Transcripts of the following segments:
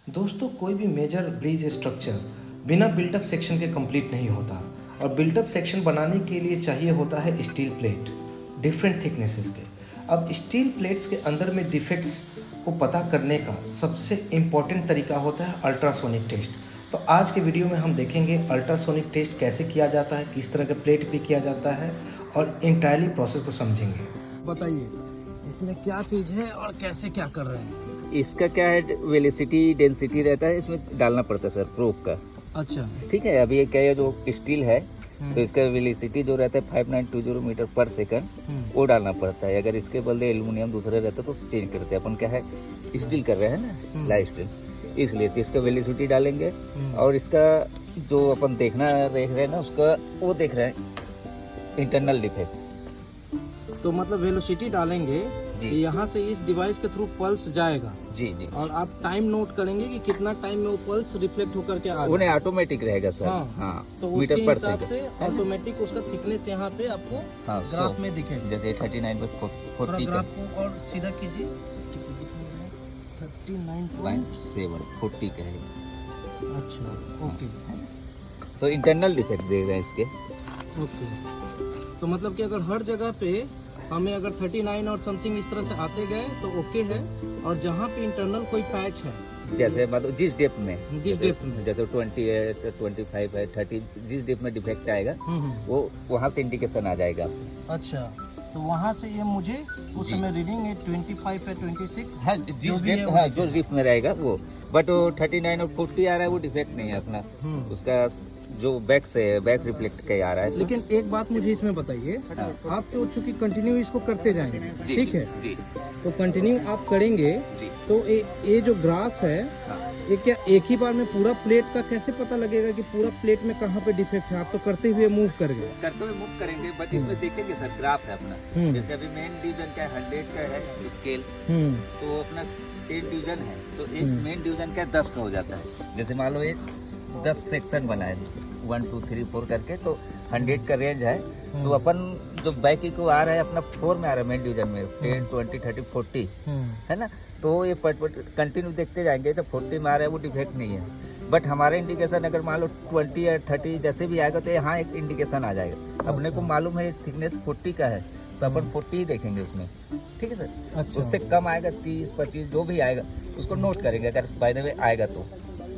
दोस्तों, कोई भी मेजर ब्रिज स्ट्रक्चर बिना बिल्टअप सेक्शन के कंप्लीट नहीं होता और बिल्टअप सेक्शन बनाने के लिए चाहिए होता है स्टील प्लेट डिफरेंट थिकनेसेस के। अब स्टील प्लेट्स के अंदर में डिफेक्ट्स को पता करने का सबसे इम्पॉर्टेंट तरीका होता है अल्ट्रासोनिक टेस्ट। तो आज के वीडियो में हम देखेंगे अल्ट्रासोनिक टेस्ट कैसे किया जाता है, किस तरह के प्लेट पे किया जाता है और इंटायरली प्रोसेस को समझेंगे। बताइए इसमें क्या चीज़ है और कैसे क्या कर रहे हैं। इसका क्या है, वेलोसिटी डेंसिटी रहता है, इसमें डालना पड़ता है सर प्रोब का। अच्छा, ठीक है। अभी ये क्या है, जो स्टील है तो इसका वेलोसिटी जो रहता है 5920 मीटर पर सेकंड वो डालना पड़ता है। अगर इसके बदले एल्युमिनियम दूसरे रहता तो चेंज करते हैं। अपन क्या है, स्टील कर रहे हैं ना, लाइट स्टील, इसलिए तो इसका वेलोसिटी डालेंगे। और इसका जो अपन देख रहे हैं ना, उसका वो देख रहे हैं इंटरनल डिफेक्ट। तो मतलब वेलोसिटी डालेंगे जी। यहाँ से इस डिवाइस के थ्रू पल्स जाएगा जी जी। और आप टाइम नोट करेंगे कि कितना टाइम में वो पल्स रिफ्लेक्ट होकर के आ रहा उन्हें ऑटोमेटिक रहेगा सर। हाँ। तो उसके मीटर पर हिसाब से सेकंड ऑटोमेटिक उसका थिकनेस यहाँ पे आपको हाँ, ग्राफ में दिखेगा। जैसे 39/40 का ग्राफ को और सीधा कीजिए। 39.7 40 का है। अच्छा, ओके तो इंटरनल डिफेक्ट दे रहे हैं इसके। ओके। तो मतलब कि अगर हर जगह पे हमें अगर 39 और समथिंग इस तरह से आते गए तो ओके है, और जहाँ पे इंटरनल कोई पैच है, जैसे मतलब जिस डेप्थ में जैसे 20 है, 25 है, 30, जिस डेप्थ में डिफेक्ट आएगा वो वहाँ से इंडिकेशन आ जाएगा। अच्छा, तो वहाँ से ये मुझे उस समय रीडिंग है 25 है 26। हाँ, जिस डेप्थ, हाँ जो डेप्थ में रहेगा वो। बट वो 39 और 40 आ रहा है, वो डिफेक्ट नहीं है अपना। उसका जो बैक से बैक रिफ्लेक्ट के आ रहा है। लेकिन एक बात मुझे इसमें बताइए, आप तो चूंकि कंटिन्यू इसको करते जाएंगे, ठीक है जी। तो कंटिन्यू आप करेंगे जी। तो ये जो ग्राफ है, हाँ। ये क्या एक ही बार में पूरा प्लेट का कैसे पता लगेगा कि पूरा प्लेट में कहाँ पे डिफेक्ट है? आप तो करते हुए मूव कर गए। करते हुए मूव करेंगे, बट इसमें देखेंगे सर ग्राफ है अपना। जैसे अभी मेन डिवीजन का 100 का है स्केल, तो अपना 10 डिवीजन है, तो एक मेन डिवीजन का 10 का हो जाता है। जैसे मान लो एक 10 सेक्शन बना है 1 2 3 4 करके, तो 100 का रेंज है। तो अपन जो बैक को आ रहा है अपना 4 में आ रहा है मेन डिवीजन में, 10 20 30 40 है ना। तो ये कंटिन्यू देखते जाएंगे तो 40 में आ रहा है, वो डिफेक्ट नहीं है। बट हमारा इंडिकेशन अगर मान लो 20 या 30 जैसे भी आएगा तो यहाँ एक इंडिकेशन आ जाएगा। अपने को मालूम है थिकनेस 40 का है, तो अपन 40 ही देखेंगे उसमें। ठीक है सर। अच्छा। उससे कम आएगा 30 25 जो भी आएगा उसको नोट करेंगे, अगर बाय द वे आएगा तो।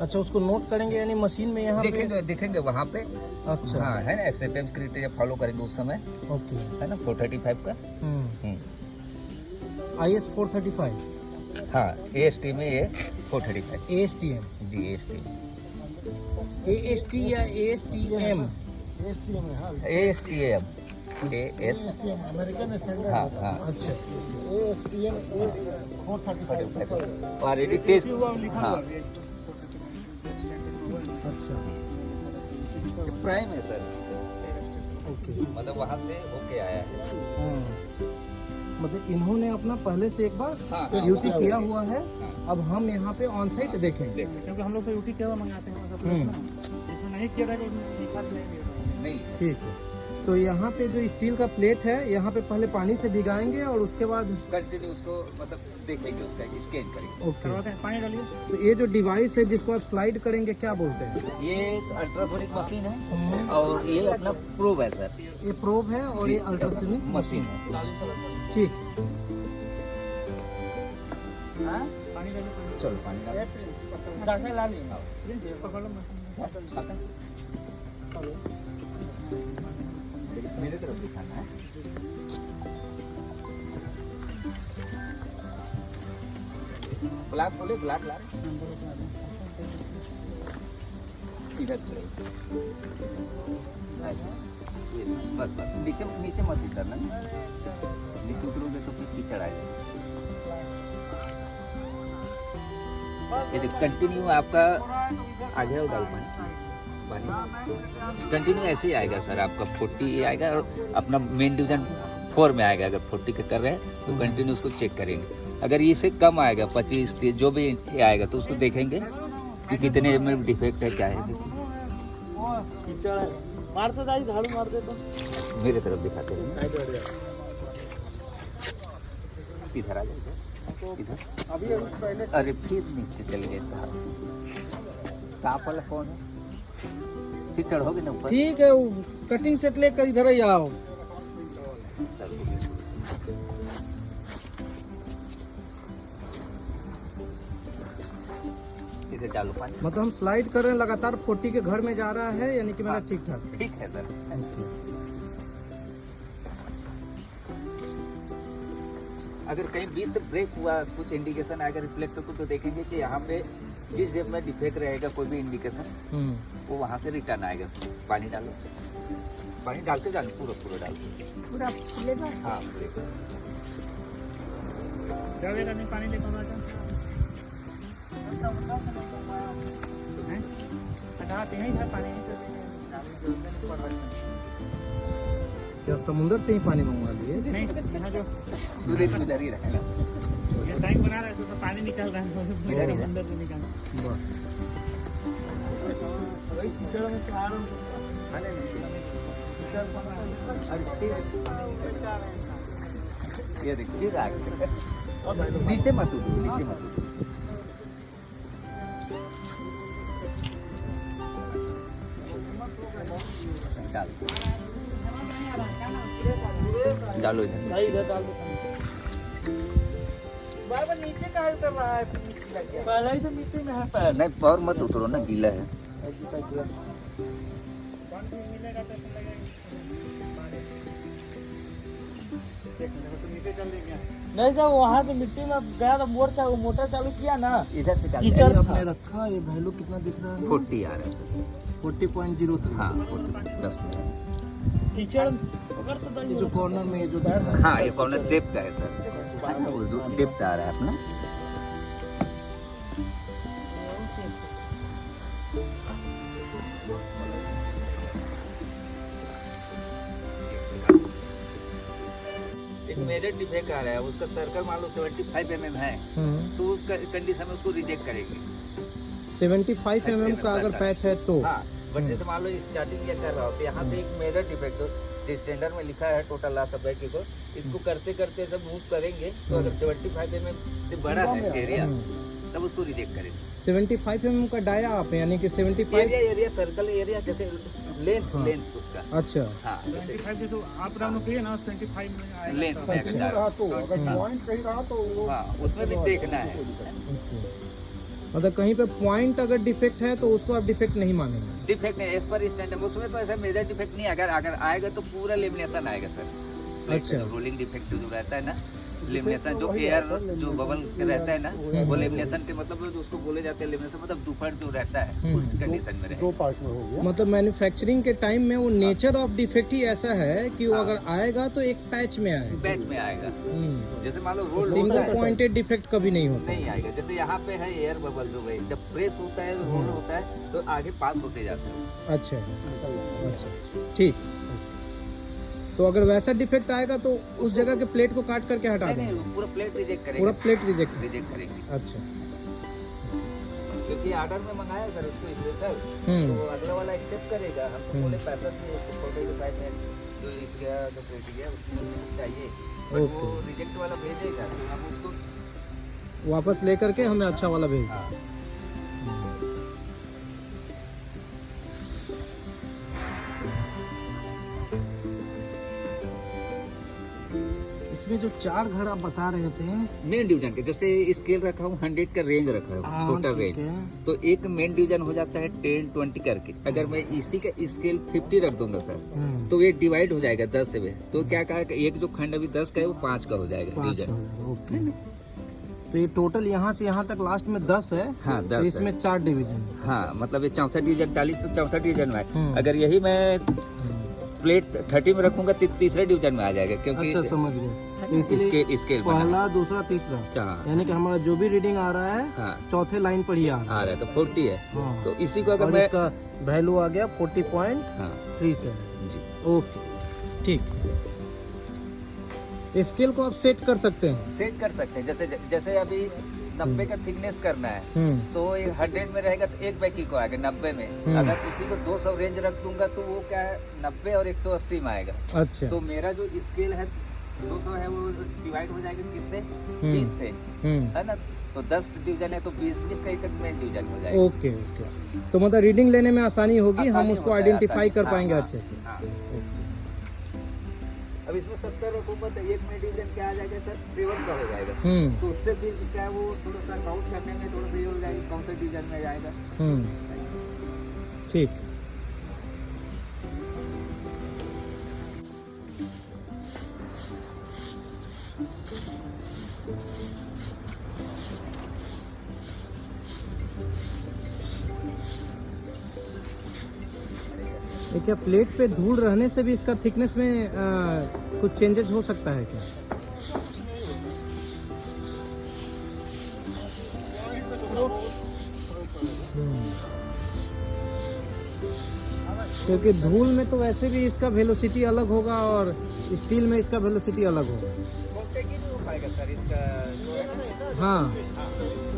अच्छा, उसको नोट करेंगे यानी मशीन में यहाँ देखेंगे वहाँ पे। अच्छा, हाँ, है ना, एक्सेप्टेंस क्राइटेरिया फॉलो करेंगे उस समय, ओके, है ना, 435 का। IS 435 हाँ, AST में ये 435 ASTM जी। AST AST या ASTM ASTM AS American standard. हाँ हाँ। अच्छा, ASTM 435 ऑलरेडी टेस्ट। हाँ, अच्छा, प्राइम है सर, ओके। मतलब वहाँ से होके आया है। मतलब इन्होंने अपना पहले से एक बार हाँ, ड्यूटी किया हुआ है। हाँ। अब हम यहाँ पे ऑन साइट देखेंगे, क्योंकि हम लोग तो यूटी केवल मंगाते हैं, इसमें नहीं किया रहेगा लिखा नहीं। नहीं, ठीक है। तो यहाँ पे जो स्टील का प्लेट है, यहाँ पे पहले पानी से भिगाएंगे और उसके बाद कंटिन्यू उसको मतलब देखेंगे, उसका स्कैन करेंगे। ओके। करवाते हैं, पानी डालिए। तो ये जो डिवाइस है जिसको आप स्लाइड करेंगे, क्या बोलते हैं? ये अल्ट्रासोनिक मशीन है और ये अपना प्रोब है सर। ये प्रोब है और ये अल्ट्रासोनिक मशीन है। ठीक। पानी डालिए। चलो पानी डालो। जाके ला लीजिए, पकड़ लो मशीन। मेरे तरफ दिखाना है। ब्लैक बोले, ब्लैक ला इधर से ऐसे, ये बस बस नीचे नीचे मत ही करना, नीचे करोगे तो फिर कीचड़ आएगा। ये देख कंटिन्यू आपका आ गया, डाल पानी कंटिन्यू ऐसे ही आएगा सर। आपका 40 आएगा और अपना मेन डिवीजन 4 में आएगा। अगर 40 का कर रहे हैं तो कंटिन्यू उसको चेक करेंगे। अगर इससे कम आएगा 25 30 जो भी आएगा तो उसको देखेंगे कि कितने में डिफेक्ट है, क्या है। मारते जाइए, झाड़ू मारते तो मेरे तरफ दिखाते हैं, इधर आ जाएगा। इधर अभी पहले अरे फिर नीचे चले गए साहब। सांप वाला कौन है? फिर चढ़ोगे ना ऊपर। ठीक है, वो कटिंग सेट लेकर इधर ही आओ। इधर डालो पानी। मतलब हम स्लाइड कर रहे हैं लगातार 40 के घर में जा रहा है, यानी कि मेरा हाँ। ठीक ठाक है। ठीक है सर। अगर कहीं बीच से ब्रेक हुआ, कुछ इंडिकेशन आएगा रिफ्लेक्टर को, तो देखेंगे कि यहाँ पे जिस जेब में डिफेक्ट रहेगा कोई भी इंडिकेशन, वो वहाँ से रिटर्न आएगा। पानी डालो, पानी डाल के जानो, पूरा पूरा डाल के। पूरा लेगा हाँ पूरे। जावेगा नहीं पानी लेकर आ जाओ। लगाते हैं इधर पानी नहीं क्या समुंदर से ही पानी मंगवा लिए? नहीं यहाँ जो दूध इधर ही रहेगा। ये टैंक बना रहा है तो उसमें पानी निकल रहा है इधर ही है। अंदर से निकल वाह। वही कीचड़ में से आ रहा हूँ। ये देखिए नीचे मत उतरो, नीचे मत उतरो। डालो इधर। इधर डाल दो बार नीचे का कर रहा है, पहले ही तो नीचे में है पैर नहीं, पैर मत उतरो ना, गीला है। मिलेगा तो नीचे चल देंगे। नहीं जब वहाँ से मिट्टी में गया तो मोटर चालू किया ना, इधर से डाल। कीचड़ आपने रखा। ये वैल्यू कितना दिख रहा है? 40 आ रहा है सर। 40.03। हाँ 40, 10 मिनट। कीचड़ अगर तो ये जो कॉर्नर में ये जो दिख रहा है, हाँ ये कॉर्नर डेप्थ का है सर। डेप्थ आ रहा है अपना। एक मेजर डिफेक्ट आ रहा है, उसका सर्कल मान लो 75 mm है, तो उसका कंडीशन में उसको रिजेक्ट करेंगे। 75 mm का अगर पैच है तो हाँ, बट जैसे मान लो स्टार्टिंग ये कर रहा हो तो यहाँ से एक मेजर डिफेक्ट हो, स्टैंडर्ड में लिखा है टोटल लॉस ऑफ बैक को, इसको करते करते जब मूव करेंगे तो अगर 75 mm से बड़ा है एरिया तब उसको रिजेक्ट करेंगे। 75 mm का डाया आप, यानी कि 75। एरिया सर्कल एरिया जैसे लेंथ उसका। अच्छा हाँ 25 तो आप डाउन किए ना 25 में आएगा। लेंथ में अगर पॉइंट कहीं रहा तो हाँ उसमें भी देखना है। मतलब कहीं पे पॉइंट अगर डिफेक्ट है तो उसको आप डिफेक्ट नहीं मानेंगे। डिफेक्ट नहीं, एज पर स्टैंडर्ड उसमें तो ऐसा मेजर डिफेक्ट नहीं, अगर आएगा तो पूरा लेमिनेशन आएगा सर। अच्छा। रोलिंग डिफेक्ट जो रहता है ना, लेमिनेशन जो एयर जो बबल रहता है ना, वो लेमिनेशन के मतलब उसको बोले जाते हैं लेमिनेशन, मतलब दुपहर जो रहता है उस कंडीशन में रहेगा। मतलब मैन्युफैक्चरिंग के टाइम में वो नेचर ऑफ डिफेक्ट ही ऐसा है कि वो अगर आएगा तो एक पैच में आएगा, बैच में आएगा। जैसे मान लो रोल सिंगल पॉइंटेड डिफेक्ट कभी नहीं होता। नहीं आएगा। जैसे यहाँ पे है एयर बबल जो है, जब प्रेस होता है रोल होता है तो आगे पास होते जाते हैं। अच्छा अच्छा, ठीक। तो अगर वैसा डिफेक्ट आएगा तो उस जगह के प्लेट को काट करके हटा देंगे। नहीं, पूरा प्लेट रिजेक्ट करेंगे। पूरा प्लेट रिजेक्ट। करेंगे। अच्छा। क्योंकि ऑर्डर में मंगाया सर उसको स्पेशल, तो अगला वाला एक्सेप्ट करेगा। हमको बोले 65 में उसको फोटो के साथ में जो इसका जो प्लेट गया उसको चाहिए, बट वो रिजेक्ट वाला भेजेगा तो हम उसको वापस लेकर के हमें अच्छा वाला भेज दें। इसमें जो 4 घर आप बता रहे थे मेन डिवीजन के, जैसे स्केल रखा हूँ 100 का रेंज रखा है टोटल रेंज, तो एक मेन डिवीजन हो जाता है 10, 20 करके। अगर मैं इसी का स्केल 50 रख दूंगा सर, तो ये डिवाइड हो जाएगा 10 से। तो क्या कहा कि एक जो खंड अभी 10 का है वो 5 का हो जाएगा डिवीजन। तो ये टोटल यहाँ से यहाँ तक लास्ट में 10 है। हाँ 10 तो इसमें 4 डिवीजन। हाँ मतलब ये चौथा डिवीजन 40 से चौथा डिवीजन में है। अगर यही मैं प्लेट 30 में रखूंगा तो तीसरे डिवीजन में आ जाएगा, क्योंकि अच्छा समझ गए। स्केल पहला, दूसरा, तीसरा, यानी कि हमारा जो भी रीडिंग आ रहा है चौथे लाइन पर ही आ रहा है, तो 40 है। हाँ। तो इसी को अगर और मैं इसका वैल्यू आ गया 40.37। जी ओके ठीक। स्केल को आप सेट कर सकते हैं। सेट कर सकते हैं। जैसे अभी 90 का थिकनेस करना है तो 100 में रहेगा तो एक बैकी को आएगा 90 में। अगर उसी को 200 रेंज रख दूंगा तो वो क्या है 90 और 180 में आएगा। अच्छा। तो मेरा जो स्केल है 200 है वो डिवाइड हो जाएगी किससे 30 से, है ना। तो 10 डिवीजन है तो 20 कहीं तक मेन डिवीजन हो जाएगा। ओके ओके, तो मतलब रीडिंग लेने में आसानी होगी, हम उसको आइडेंटिफाई कर पाएंगे अच्छे से। हाँ। अब इसमें 70 रकूमत है, एक में डिवीजन क्या आ जाएगा सर 7 का हो जाएगा। तो उससे फिर क्या है वो थोड़ा सा काउंट करने में थोड़ा सा ये हो जाएगा कौन सा डिवीजन में जाएगा। ठीक। ये क्या प्लेट पे धूल रहने से भी इसका थिकनेस में कुछ चेंजेस हो सकता है क्या? क्योंकि धूल में तो वैसे भी इसका वेलोसिटी अलग होगा और स्टील में इसका वेलोसिटी अलग होगा। कॉन्टेक्ट ही नहीं हो पाएगा सर इसका। हाँ,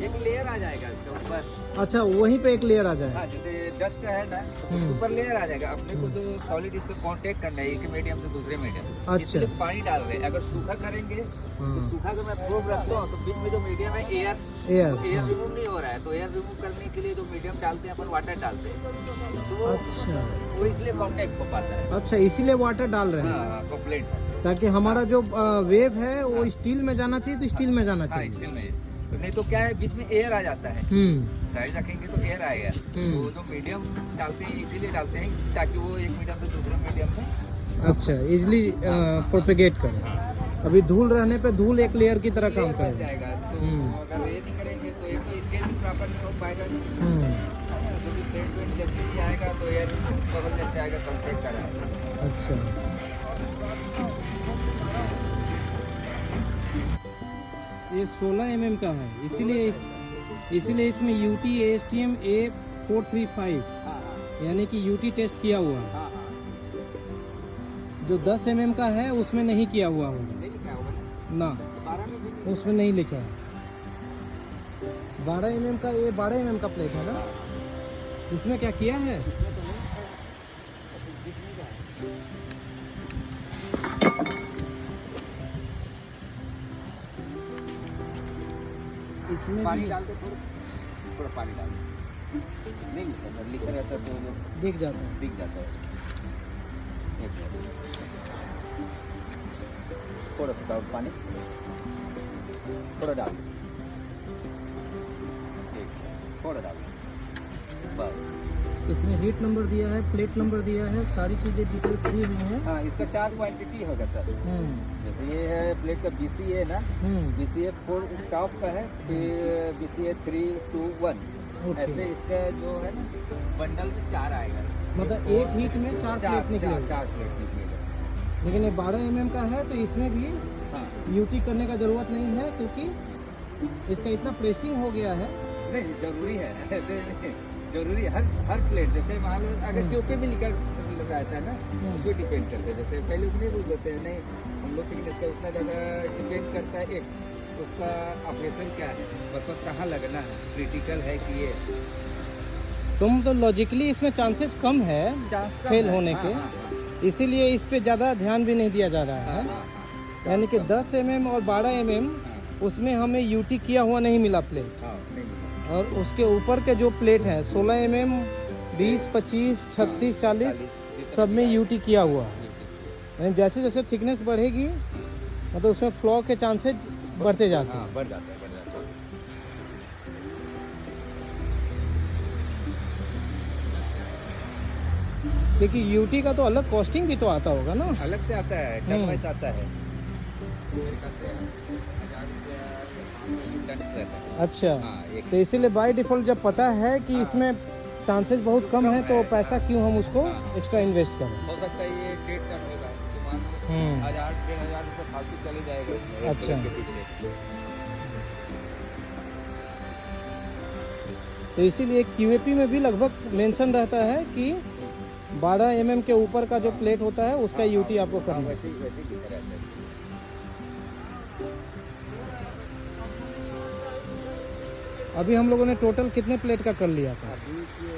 एक लेयर आ जाएगा इसके ऊपर। अच्छा वहीं पे एक लेयर आ जाए। हाँ, जैसे डस्ट है ना ऊपर लेयर आ जाएगा। अपने को जो सॉलिड इसको कांटेक्ट करना है एक मीडियम से दूसरे मीडियम। अच्छा। इसलिए पानी डाल रहे हैं। अगर सूखा करेंगे तो सूखा का मैं प्रोब रखता हूँ तो बीच में जो मीडियम है एयर रिमूव नहीं हो रहा है। तो एयर रिमूव करने के लिए जो मीडियम डालते हैं अपन वाटर डालते हैं तो अच्छा, वो इसलिए कांटेक्ट हो पाता है। अच्छा इसीलिए वाटर डाल रहे हैं। हाँ, कंप्लीट ताकि हमारा जो वेव है वो स्टील में जाना चाहिए, तो स्टील में जाना चाहिए। स्टील में। नहीं तो क्या है बीच में एयर आ जाता है। साइड रखेंगे तो एयर आएगा। तो जो मीडियम डालते हैं इसीलिए डालते हैं ताकि वो एक मीडियम से दूसरे मीडियम में अच्छा इजली प्रोपेगेट करे। अभी धूल रहने पे धूल एक लेयर की तरह काम बन करेगा। जाएगा। तो अगर ये नहीं करेंगे तो एक तो स्केल भी प्रॉपर नहीं हो पाएगा। तो भी फ्रेंड वेंड जैसे ही आएगा तो एयर बबल जैसे आएगा कंटेक्ट कराएगा। अच्छा, ये 16 mm का है, इसीलिए इसमें UT ASTM A435 यानी कि UT टेस्ट किया हुआ है। जो 10 mm का है उसमें नहीं किया हुआ होगा ना, उसमें नहीं लिखा है। 12 mm का, ये 12 mm का प्लेट है ना, इसमें क्या किया है? इसमें पानी भी डाल दो थोड़ा पानी डाल दो। नहीं लिखा रहता है तो दिख जाता है। दिख जाता है। एक मिनट, थोड़ा सा डाल पानी, थोड़ा डाल दो, थोड़ा डाल दो बस। इसमें हीट नंबर दिया है, प्लेट नंबर दिया है, सारी चीज़ें डिटेल्स दी हुई हैं। हाँ, इसका 4 क्वांटिटी होगा सर। जैसे ये है प्लेट का BCA ना, BCA 4 टॉप का है, फिर BCA 3, 2, 1 ऐसे इसका जो है ना बंडल में 4 आएगा। मतलब एक हीट में 4 प्लेट निकलेगा। 4 प्लेट निकलेगा। लेकिन ये 12 mm का है तो इसमें भी हाँ, UT करने का ज़रूरत नहीं है क्योंकि इसका इतना प्रेसिंग हो गया है। नहीं जरूरी है, ऐसे नहीं जरूरी है। हर प्लेट जैसे मान लो अगर क्योंकि भी लिखा रहता है ना उस पर डिपेंड करता है। जैसे पहले उतने रूल होते हैं, नहीं हम लोग थिकनेस का उतना ज़्यादा डिपेंड करता है। एक उसका ऑपरेशन क्या है, पर्पस कहाँ लगना है, क्रिटिकल है कि ये तुम तो लॉजिकली इसमें चांसेस कम है फेल होने के, इसीलिए इस पे ज़्यादा ध्यान भी नहीं दिया जा रहा है। यानी कि 10 mm और 12 mm उसमें हमें UT किया हुआ नहीं मिला प्लेट, और उसके ऊपर के जो प्लेट हैं 16 mm, 20, 25, 36, 40 सब में UT किया हुआ है। यानी जैसे जैसे थिकनेस बढ़ेगी मतलब उसमें फ्लॉ के चांसेस बढ़ते जाते हैं। बढ़ जाता है। क्योंकि UT का तो अलग कॉस्टिंग भी तो आता होगा ना। अलग से आता है, टन वाइज आता है। मेरे ख्याल से 1000 से अच्छा, हाँ, तो इसीलिए बाय डिफ़ॉल्ट जब पता है कि इसमें चांसेस बहुत कम है तो पैसा क्यों हम उसको एक्स्ट्रा इन्वेस्ट करें। हो सकता है ये 1.5 टन होगा तो मान लो 1000-1500 रुपये फालतू चले जाएगा इसमें, अच्छा। के पीछे। तो इसीलिए QAP में भी लगभग मेंशन रहता है कि 12 mm के ऊपर का जो प्लेट होता है उसका UT आपको करना है। वैसे ही लिखा रहता है। अभी हम लोगों ने टोटल कितने प्लेट का कर लिया था? अभी